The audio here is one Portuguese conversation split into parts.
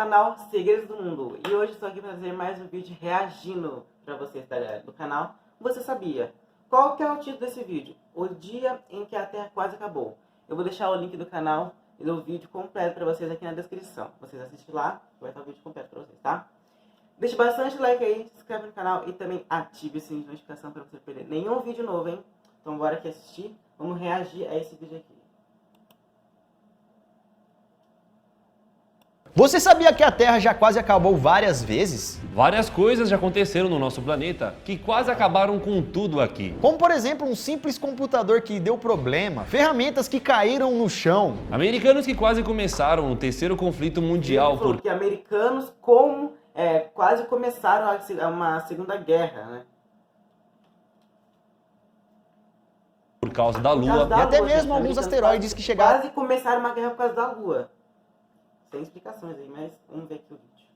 canal Segredos do Mundo. E hoje estou aqui para fazer mais um vídeo reagindo para vocês do canal Você Sabia? Qual que é o título desse vídeo? O dia em que a Terra quase acabou. Eu vou deixar o link do canal e do vídeo completo para vocês aqui na descrição. Vocês assistem lá, vai estar o vídeo completo para vocês, tá? Deixe bastante like aí, se inscreve no canal e também ative o sininho de notificação para você não perder nenhum vídeo novo, hein? Então bora aqui assistir, vamos reagir a esse vídeo aqui. Você sabia que a Terra já quase acabou várias vezes? Várias coisas já aconteceram no nosso planeta que quase acabaram com tudo aqui. Como por exemplo um simples computador que deu problema, ferramentas que caíram no chão. Americanos que quase começaram o terceiro conflito mundial Porque americanos quase começaram uma segunda guerra, né? Por causa da Lua. E até mesmo alguns asteroides que chegaram. Quase começaram uma guerra por causa da Lua. Tem explicações aí, mas vamos ver aqui o vídeo.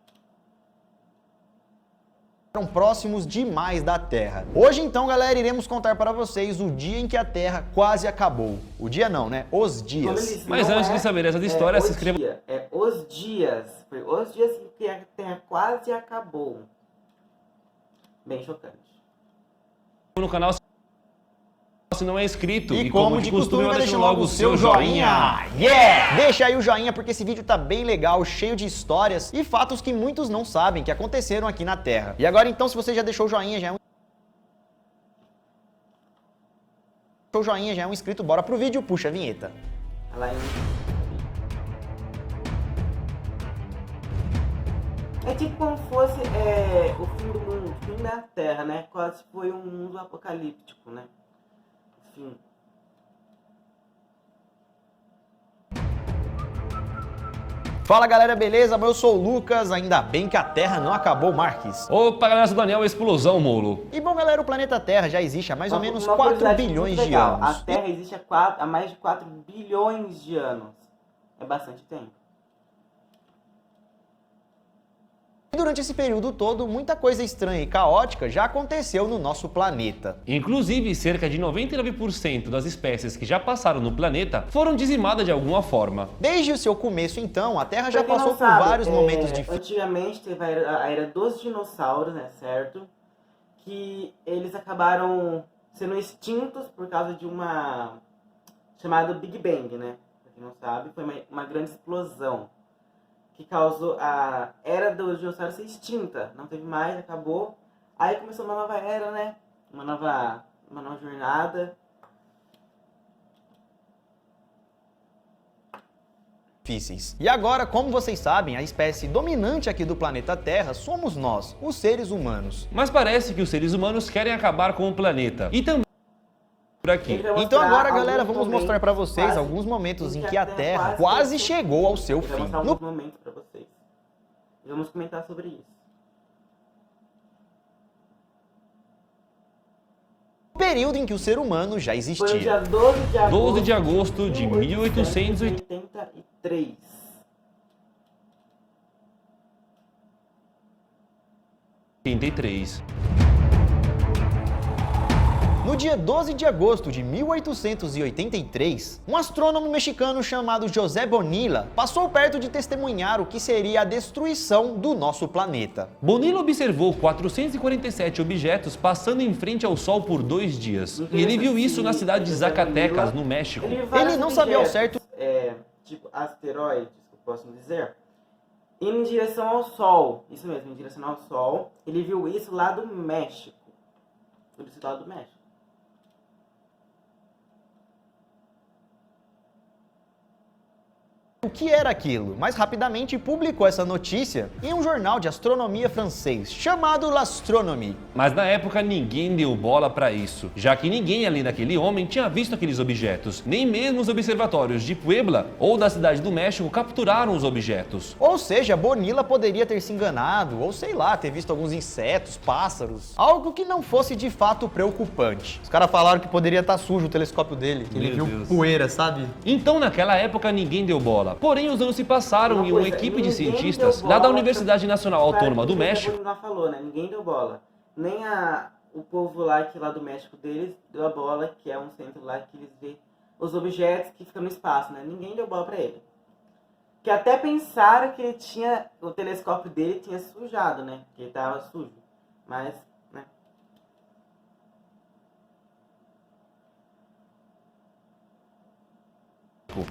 Eram próximos demais da Terra. Hoje então, galera, iremos contar para vocês o dia em que a Terra quase acabou. O dia não, né? Os dias. Mas antes de saber essa história, se inscreva. Os dias. Foi os dias em que a Terra quase acabou. Bem chocante. No canal se não é inscrito. E como de costume, deixa logo o seu joinha. Yeah! Deixa aí o joinha porque esse vídeo tá bem legal, cheio de histórias e fatos que muitos não sabem que aconteceram aqui na Terra. E agora então, se você já deixou o joinha, já é um inscrito, bora pro vídeo, puxa a vinheta. É tipo como fosse o fim do mundo, o fim da Terra, né? Quase foi um mundo apocalíptico, né? Enfim. Fala galera, beleza? Eu sou o Lucas, ainda bem que a Terra não acabou, Marques. Opa, galera, sou o Daniel, explosão, molo. E bom galera, o planeta Terra já existe há mais ou menos 4 bilhões de anos. A Terra existe há mais de 4 bilhões de anos. É bastante tempo. Durante esse período todo, muita coisa estranha e caótica já aconteceu no nosso planeta. Inclusive, cerca de 99% das espécies que já passaram no planeta foram dizimadas de alguma forma. Desde o seu começo, então, a Terra já passou por vários momentos difíceis. Antigamente teve a era dos dinossauros, né, certo? Que eles acabaram sendo extintos por causa de uma chamada Big Bang, né? Pra quem não sabe, foi uma grande explosão que causou a era dos dinossauros ser extinta. Não teve mais, acabou. Aí começou uma nova era, né? Uma nova jornada. E agora, como vocês sabem, a espécie dominante aqui do planeta Terra somos nós, os seres humanos. Mas parece que os seres humanos querem acabar com o planeta. E também por aqui. Então agora, galera, vamos mostrar pra vocês alguns momentos em que a Terra quase chegou ao seu fim. Vou mostrar alguns momentos pra vocês. Vamos comentar sobre isso. O período em que o ser humano já existia. Foi o dia 12 de agosto de 1883. No dia 12 de agosto de 1883, um astrônomo mexicano chamado José Bonilla passou perto de testemunhar o que seria a destruição do nosso planeta. Bonilla observou 447 objetos passando em frente ao Sol por 2 dias. E ele viu isso na cidade de Zacatecas, no México. Ele não sabia ao certo... tipo asteroides, que eu posso dizer, indo em direção ao Sol. Isso mesmo, em direção ao Sol. Ele viu isso lá do México. Tudo isso lá do México. O que era aquilo, mas rapidamente publicou essa notícia em um jornal de astronomia francês chamado L'Astronomie. Mas na época ninguém deu bola para isso, já que ninguém além daquele homem tinha visto aqueles objetos. Nem mesmo os observatórios de Puebla ou da cidade do México capturaram os objetos. Ou seja, Bonilla poderia ter se enganado, ou sei lá, ter visto alguns insetos, pássaros, algo que não fosse de fato preocupante. Os caras falaram que poderia estar sujo o telescópio dele, que ele viu poeira, sabe? Então naquela época ninguém deu bola. Porém, os anos se passaram e uma equipe de cientistas lá da Universidade Nacional Autônoma do México... falou, né? Ninguém deu bola. Nem o povo lá do México deles deu a bola, que é um centro lá que eles vê os objetos que ficam no espaço, né? Ninguém deu bola pra ele. que até pensaram que ele tinha, o telescópio dele tinha sujado, né? Que ele tava sujo. Mas, né?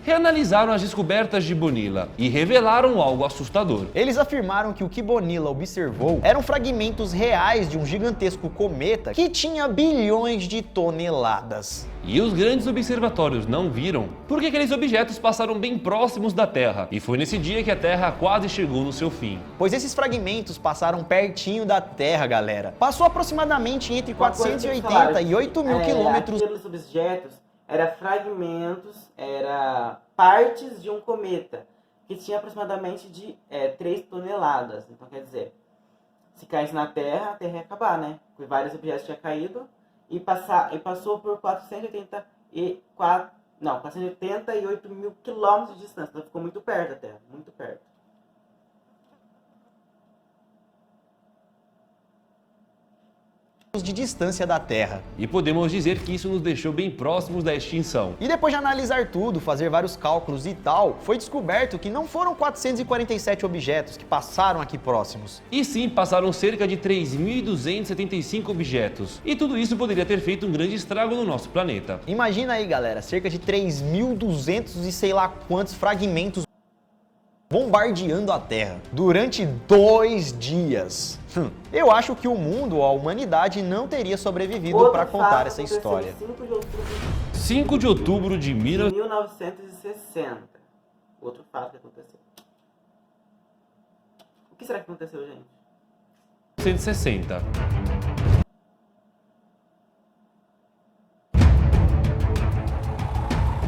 Reanalisaram as descobertas de Bonilla e revelaram algo assustador. Eles afirmaram que o que Bonilla observou eram fragmentos reais de um gigantesco cometa que tinha bilhões de toneladas. E os grandes observatórios não viram porque aqueles objetos passaram bem próximos da Terra, e foi nesse dia que a Terra quase chegou no seu fim. Pois esses fragmentos passaram pertinho da Terra, galera. Passou aproximadamente entre 480 e 8 mil quilômetros. Aqueles objetos eram fragmentos, era partes de um cometa, que tinha aproximadamente de 3 toneladas. Então, quer dizer, se caísse na Terra, a Terra ia acabar, né? Porque vários objetos tinham caído e passou por 488 mil quilômetros de distância. Então, ficou muito perto da Terra, muito perto. De distância da Terra. E podemos dizer que isso nos deixou bem próximos da extinção. E depois de analisar tudo, fazer vários cálculos e tal, foi descoberto que não foram 447 objetos que passaram aqui próximos. E sim, passaram cerca de 3.275 objetos. E tudo isso poderia ter feito um grande estrago no nosso planeta. Imagina aí, galera, cerca de 3.200 e sei lá quantos fragmentos bombardeando a Terra durante 2 dias. Eu acho que o mundo, a humanidade, não teria sobrevivido para contar essa história. 5 de outubro de 1960. Outro fato que aconteceu. O que será que aconteceu, gente? 1960.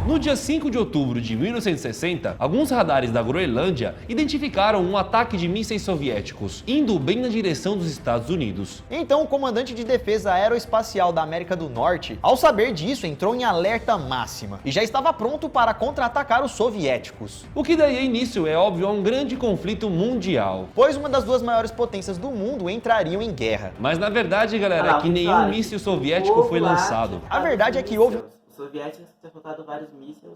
No dia 5 de outubro de 1960, alguns radares da Groenlândia identificaram um ataque de mísseis soviéticos, indo bem na direção dos Estados Unidos. Então o comandante de defesa aeroespacial da América do Norte, ao saber disso, entrou em alerta máxima e já estava pronto para contra-atacar os soviéticos. O que daria início, é óbvio, a um grande conflito mundial. Pois uma das 2 maiores potências do mundo entrariam em guerra. Mas na verdade, galera, é que nenhum míssil soviético foi lançado. A verdade é que houve... Os soviéticos tinham soltado vários mísseis,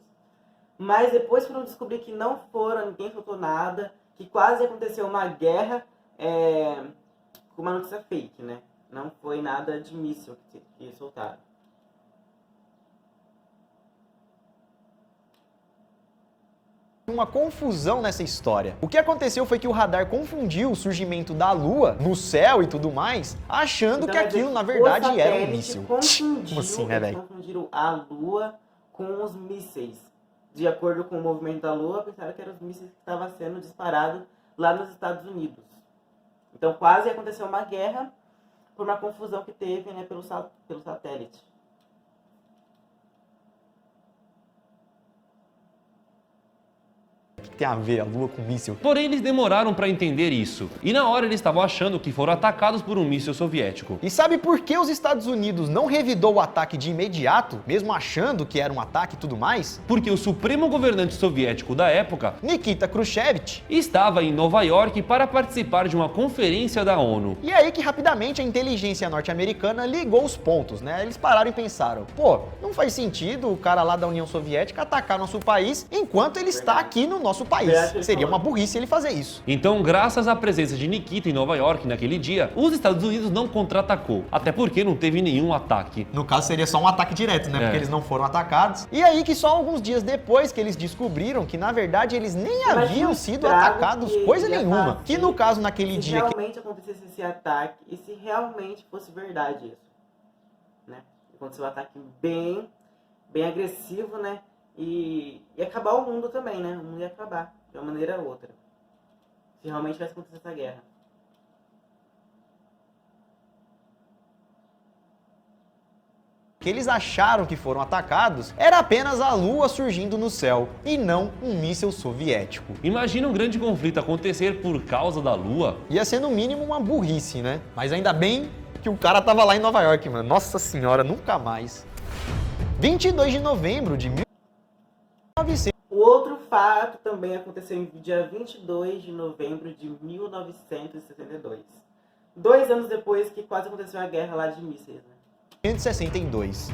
mas depois foram descobrir que não foram, ninguém soltou nada, que quase aconteceu uma guerra com uma notícia fake, né? Não foi nada de míssil que soltaram. Uma confusão nessa história. O que aconteceu foi que o radar confundiu o surgimento da Lua no céu e tudo mais, achando que aquilo na verdade era um míssil. Como assim, né, velho? Confundiram a Lua com os mísseis. De acordo com o movimento da Lua, pensaram que eram os mísseis que estavam sendo disparados lá nos Estados Unidos. Então quase aconteceu uma guerra por uma confusão que teve, né, pelo satélite. O que tem a ver a Lua com míssil? Porém, eles demoraram para entender isso, e na hora eles estavam achando que foram atacados por um míssil soviético. E sabe por que os Estados Unidos não revidou o ataque de imediato, mesmo achando que era um ataque e tudo mais? Porque o supremo governante soviético da época, Nikita Khrushchev, estava em Nova York para participar de uma conferência da ONU. E aí que rapidamente a inteligência norte-americana ligou os pontos, né? Eles pararam e pensaram, pô, não faz sentido o cara lá da União Soviética atacar nosso país enquanto ele está aqui no nosso país. Seria uma burrice ele fazer isso. Então, graças à presença de Nikita em Nova York naquele dia, os Estados Unidos não contra-atacou, até porque não teve nenhum ataque. No caso seria só um ataque direto, né? Porque eles não foram atacados. E aí que só alguns dias depois que eles descobriram que na verdade eles nem haviam sido atacados coisa nenhuma. Que no caso naquele dia... Se realmente acontecesse esse ataque e se realmente fosse verdade isso, né? Aconteceu um ataque bem agressivo, né? E acabar o mundo também, né? O mundo ia acabar de uma maneira ou outra. Se realmente tivesse acontecido essa guerra. Que eles acharam que foram atacados era apenas a Lua surgindo no céu e não um míssil soviético. Imagina um grande conflito acontecer por causa da Lua. Ia ser no mínimo uma burrice, né? Mas ainda bem que o cara tava lá em Nova York, mano. Nossa senhora, nunca mais. 22 de novembro de 1900. O outro fato também aconteceu em dia 22 de novembro de 1962. 2 anos depois que quase aconteceu a guerra lá de mísseis, né? 1962.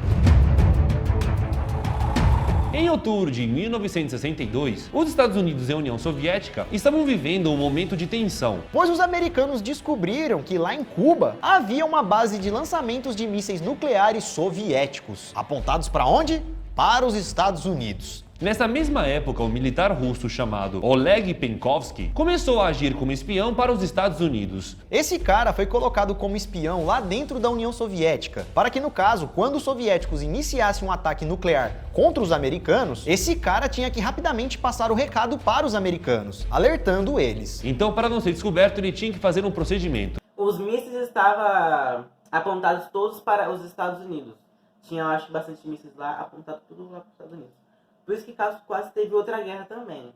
Em outubro de 1962, os Estados Unidos e a União Soviética estavam vivendo um momento de tensão. Pois os americanos descobriram que lá em Cuba havia uma base de lançamentos de mísseis nucleares soviéticos, apontados para onde? Para os Estados Unidos. Nessa mesma época, um militar russo chamado Oleg Penkovsky começou a agir como espião para os Estados Unidos. Esse cara foi colocado como espião lá dentro da União Soviética, para que no caso, quando os soviéticos iniciassem um ataque nuclear contra os americanos, esse cara tinha que rapidamente passar o recado para os americanos, alertando eles. Então, para não ser descoberto, ele tinha que fazer um procedimento. Os mísseis estavam apontados todos para os Estados Unidos. Tinha, eu acho, bastante mísseis lá, apontado tudo lá para os Estados Unidos. Por isso que quase teve outra guerra também.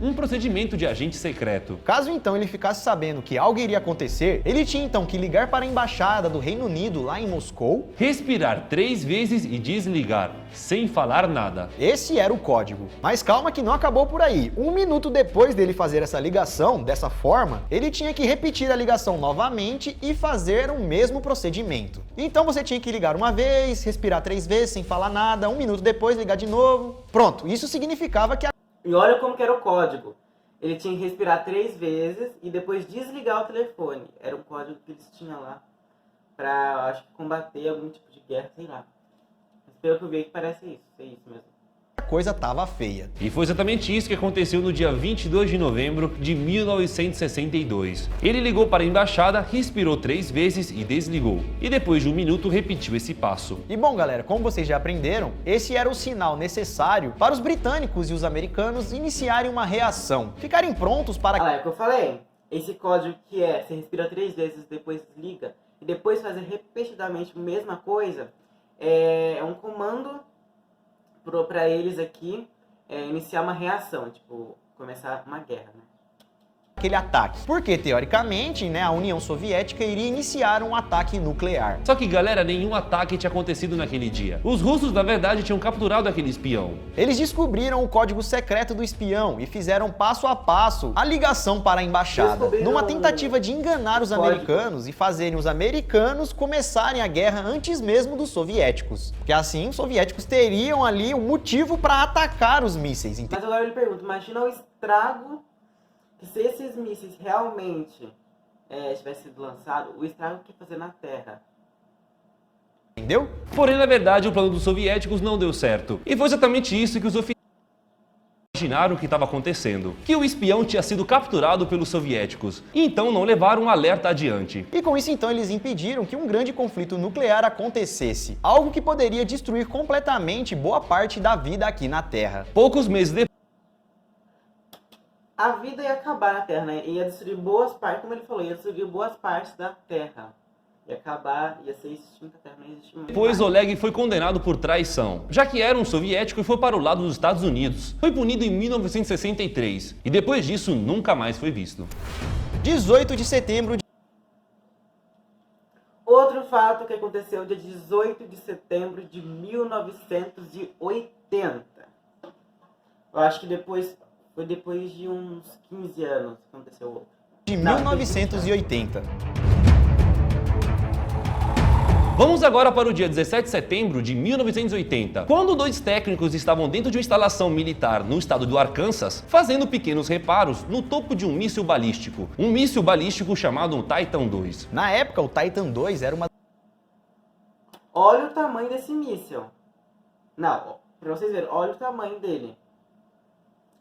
Um procedimento de agente secreto. Caso então ele ficasse sabendo que algo iria acontecer, ele tinha então que ligar para a embaixada do Reino Unido lá em Moscou, Respirar 3 vezes e desligar, sem falar nada. esse era o código. Mas calma que não acabou por aí. 1 minuto depois dele fazer essa ligação, dessa forma, ele tinha que repetir a ligação novamente e fazer o mesmo procedimento. Então você tinha que ligar uma vez, respirar 3 vezes sem falar nada, 1 minuto depois ligar de novo. Pronto, isso significava que E olha como que era o código. Ele tinha que respirar 3 vezes e depois desligar o telefone. Era um código que eles tinham lá pra, acho que, combater algum tipo de guerra, sei lá. Mas pelo que eu vi, que parece isso, é isso mesmo. a coisa tava feia. E foi exatamente isso que aconteceu no dia 22 de novembro de 1962. Ele ligou para a embaixada, respirou 3 vezes e desligou. E depois de 1 minuto repetiu esse passo. E bom, galera, como vocês já aprenderam, esse era o sinal necessário para os britânicos e os americanos iniciarem uma reação, ficarem prontos para... Ah lá, é o que eu falei. Esse código que é, você respira 3 vezes, depois desliga, e depois fazer repetidamente a mesma coisa, é um comando para eles aqui iniciar uma reação, tipo, começar uma guerra, né? aquele ataque. Porque, teoricamente, né, a União Soviética iria iniciar um ataque nuclear. Só que, galera, nenhum ataque tinha acontecido naquele dia. Os russos, na verdade, tinham capturado aquele espião. Eles descobriram o código secreto do espião e fizeram passo a passo a ligação para a embaixada, numa tentativa de enganar os americanos e fazerem os americanos começarem a guerra antes mesmo dos soviéticos. Porque assim, os soviéticos teriam ali um motivo para atacar os mísseis. Mas agora eu lhe pergunto, imagina o estrago que se esses mísseis realmente tivessem sido lançados, o estrago que ia fazer na Terra. Entendeu? Porém, na verdade, o plano dos soviéticos não deu certo. E foi exatamente isso que os oficiais imaginaram que estava acontecendo. Que o espião tinha sido capturado pelos soviéticos. E então não levaram um alerta adiante. E com isso então eles impediram que um grande conflito nuclear acontecesse. Algo que poderia destruir completamente boa parte da vida aqui na Terra. Poucos meses depois, A vida ia acabar na Terra, né? Ia destruir boas partes, como ele falou, ia destruir boas partes da Terra. Ia acabar, ia ser extinta, a Terra não existe mais. depois Oleg foi condenado por traição, já que era um soviético e foi para o lado dos Estados Unidos. Foi punido em 1963 e depois disso nunca mais foi visto. 18 de setembro de... Outro fato que aconteceu dia 18 de setembro de 1980. Eu acho que foi depois de uns 15 anos que aconteceu outro. de 1980. Vamos agora para o dia 17 de setembro de 1980, quando 2 técnicos estavam dentro de uma instalação militar no estado do Arkansas, fazendo pequenos reparos no topo de um míssil balístico. Um míssil balístico chamado Titan II. Na época, o Titan II era uma... Olha o tamanho desse míssil. Não, pra vocês verem, olha o tamanho dele.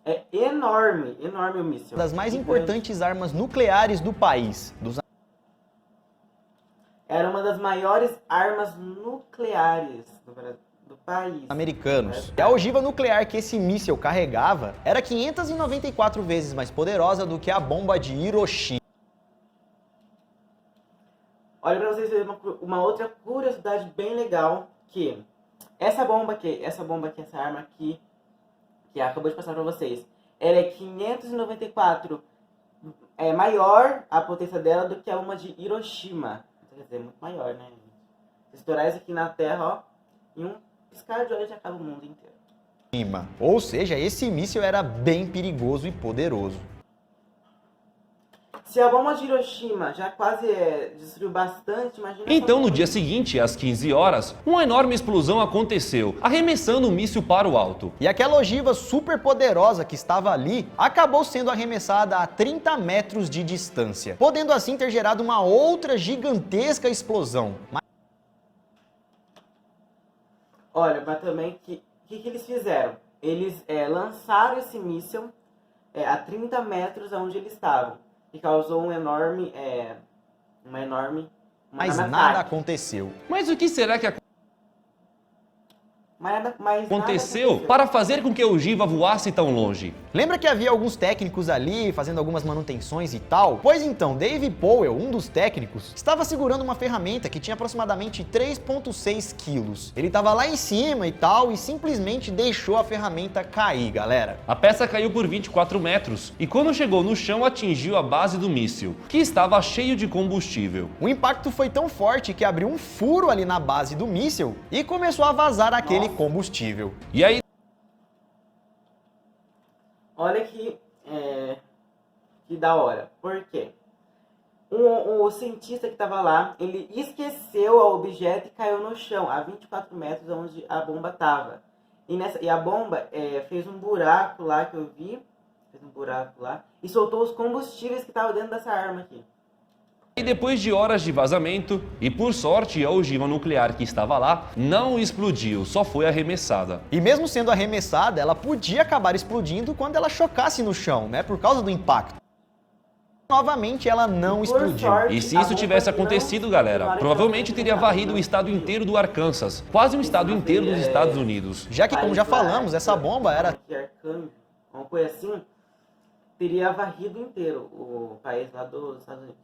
É enorme, enorme o míssil. das mais importantes armas nucleares do país. Era uma das maiores armas nucleares do país. Americanos. E a ogiva nuclear que esse míssil carregava era 594 vezes mais poderosa do que a bomba de Hiroshima. Olha pra vocês verem uma outra curiosidade bem legal, que essa arma aqui, que acabou de passar pra vocês, ela é 594 maior a potência dela do que a uma de Hiroshima. Quer dizer, muito maior, né? Se estourar isso aqui na Terra, ó, em um piscar de olhos já acaba o mundo inteiro. Ou seja, esse míssil era bem perigoso e poderoso. Se a bomba de Hiroshima já quase destruiu bastante, imagina... Então, no dia seguinte, às 15 horas, uma enorme explosão aconteceu, arremessando o míssil para o alto. E aquela ogiva super poderosa que estava ali acabou sendo arremessada a 30 metros de distância, podendo assim ter gerado uma outra gigantesca explosão. Olha, mas também, o que eles fizeram? Eles lançaram esse míssil a 30 metros onde eles estavam, e causou Mas nada aconteceu. Mas o que será que Mas aconteceu para fazer com que a ogiva voasse tão longe? Lembra que havia alguns técnicos ali fazendo algumas manutenções e tal? Pois então, Dave Powell, um dos técnicos, estava segurando uma ferramenta que tinha aproximadamente 3,6 quilos. Ele estava lá em cima e tal e simplesmente deixou a ferramenta cair, galera. A peça caiu por 24 metros e quando chegou no chão atingiu a base do míssil, que estava cheio de combustível. O impacto foi tão forte que abriu um furo ali na base do míssil e começou a vazar aquele combustível. E aí, olha que da hora. Por quê? O cientista que estava lá, ele esqueceu o objeto e caiu no chão, a 24 metros onde a bomba estava. E a bomba fez um buraco lá que eu vi, e soltou os combustíveis que estavam dentro dessa arma aqui. E depois de horas de vazamento, e por sorte a ogiva nuclear que estava lá não explodiu, só foi arremessada. E mesmo sendo arremessada, ela podia acabar explodindo quando ela chocasse no chão, né, por causa do impacto. Novamente ela não explodiu. E se isso tivesse acontecido, galera, provavelmente teria varrido o estado inteiro do Arkansas, quase um estado inteiro dos Estados Unidos. Já que, como já falamos, essa bomba era... uma coisa assim, teria varrido inteiro o país lá dos Estados Unidos.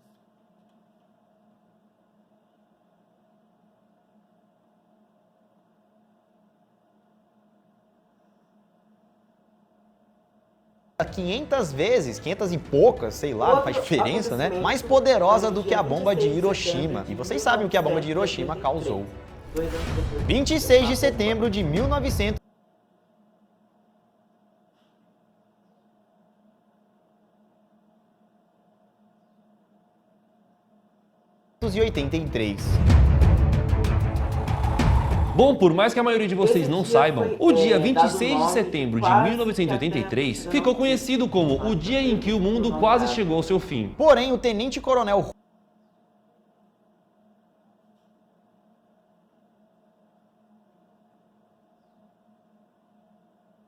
Era 500 vezes, 500 e poucas, sei lá, não faz diferença, né? Mais poderosa do que a bomba de Hiroshima. E vocês sabem o que a bomba de Hiroshima causou. 26 de setembro de 1983. Bom, por mais que a maioria de vocês não saibam, o dia 26 de setembro de 1983 ficou conhecido como o dia em que o mundo quase chegou ao seu fim. Porém, o tenente-coronel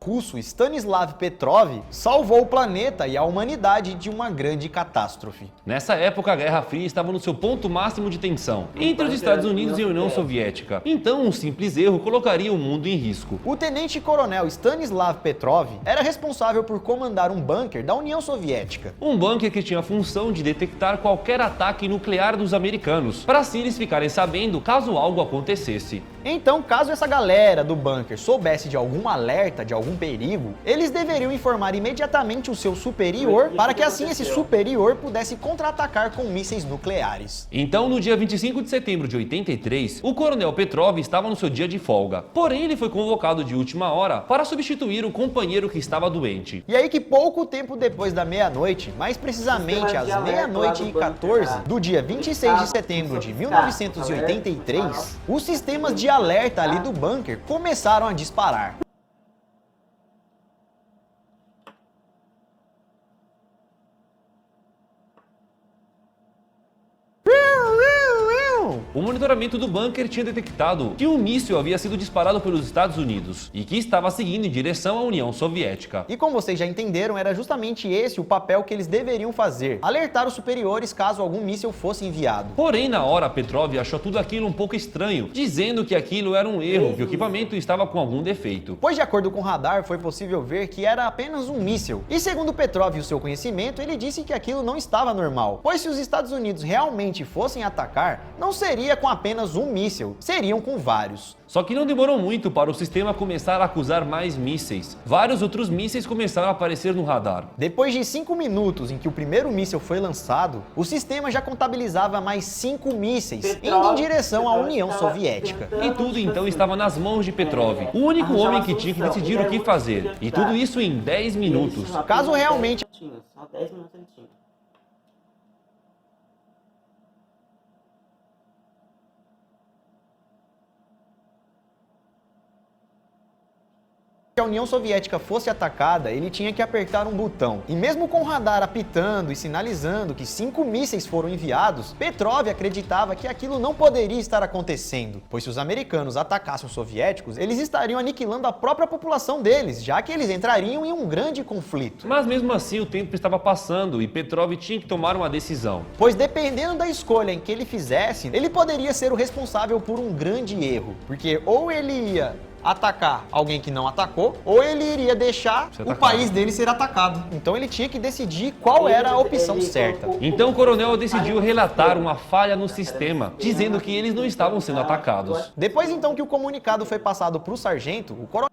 russo Stanislav Petrov salvou o planeta e a humanidade de uma grande catástrofe. Nessa época, a Guerra Fria estava no seu ponto máximo de tensão entre os Estados Unidos e a União Soviética. Então, um simples erro colocaria o mundo em risco. O tenente-coronel Stanislav Petrov era responsável por comandar um bunker da União Soviética. Um bunker que tinha a função de detectar qualquer ataque nuclear dos americanos, para assim eles ficarem sabendo caso algo acontecesse. Então, caso essa galera do bunker soubesse de algum alerta, de algum perigo, eles deveriam informar imediatamente o seu superior, para que assim esse superior pudesse contra-atacar com mísseis nucleares. Então, no dia 25 de setembro de 83, o coronel Petrov estava no seu dia de folga. Porém, ele foi convocado de última hora para substituir o companheiro que estava doente. E aí que pouco tempo depois da meia-noite, mais precisamente às meia-noite e 14 do dia 26 de setembro de 1983, os sistemas de alerta ali do bunker começaram a disparar. O monitoramento do bunker tinha detectado que um míssil havia sido disparado pelos Estados Unidos e que estava seguindo em direção à União Soviética. E como vocês já entenderam, era justamente esse o papel que eles deveriam fazer: alertar os superiores caso algum míssil fosse enviado. Porém, na hora, Petrov achou tudo aquilo um pouco estranho, dizendo que aquilo era um erro, que o equipamento estava com algum defeito. Pois de acordo com o radar, foi possível ver que era apenas um míssil. E segundo Petrov e o seu conhecimento, ele disse que aquilo não estava normal. Pois se os Estados Unidos realmente fossem atacar, não seria com apenas um míssil, seriam com vários. Só que não demorou muito para o sistema começar a acusar mais mísseis. Vários outros mísseis começaram a aparecer no radar. Depois de 5 minutos em que o primeiro míssil foi lançado, o sistema já contabilizava mais 5 mísseis indo em direção à União Soviética. E tudo então estava nas mãos de Petrov, o único homem que tinha que decidir o que fazer. E tudo isso em 10 minutos. Caso realmente... Só 10 minutos ele tinha. a União Soviética fosse atacada, ele tinha que apertar um botão. E mesmo com o radar apitando e sinalizando que 5 mísseis foram enviados, Petrov acreditava que aquilo não poderia estar acontecendo, pois se os americanos atacassem os soviéticos, eles estariam aniquilando a própria população deles, já que eles entrariam em um grande conflito. Mas mesmo assim o tempo estava passando e Petrov tinha que tomar uma decisão. Pois dependendo da escolha em que ele fizesse, ele poderia ser o responsável por um grande erro, porque ou ele ia atacar alguém que não atacou, ou ele iria deixar o país dele ser atacado. Então ele tinha que decidir qual era a opção certa. Então o coronel decidiu relatar uma falha no sistema, dizendo que eles não estavam sendo atacados. Depois então que o comunicado foi passado para o sargento, o coronel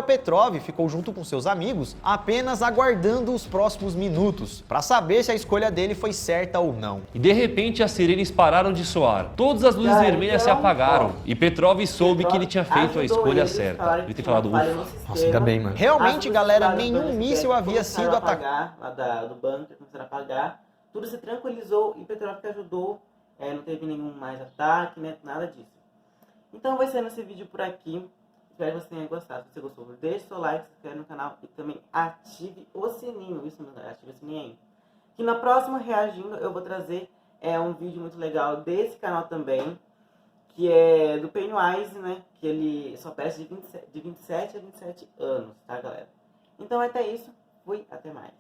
Petrov ficou junto com seus amigos apenas aguardando os próximos minutos para saber se a escolha dele foi certa ou não. E de repente as sirenes pararam de soar, todas as luzes vermelhas se apagaram e Petrov soube que ele tinha feito a escolha certa. Ele tem falado, ufa. Nossa, ainda bem, mano. Realmente, galera, nenhum míssil havia sido atacado. Lá do bunker, começaram a apagar, tudo se tranquilizou e Petrov que ajudou, não teve nenhum mais ataque, né, nada disso. Então vai ser nesse vídeo por aqui. Espero que você tenha gostado. Se você gostou, deixe seu like, se inscreve no canal e também ative o sininho. Isso mesmo, ative o sininho aí. Que na próxima Reagindo eu vou trazer um vídeo muito legal desse canal também, que é do Pennywise, né? Que ele só aparece de 27 a 27 anos, tá, galera? Então até isso. Fui, até mais.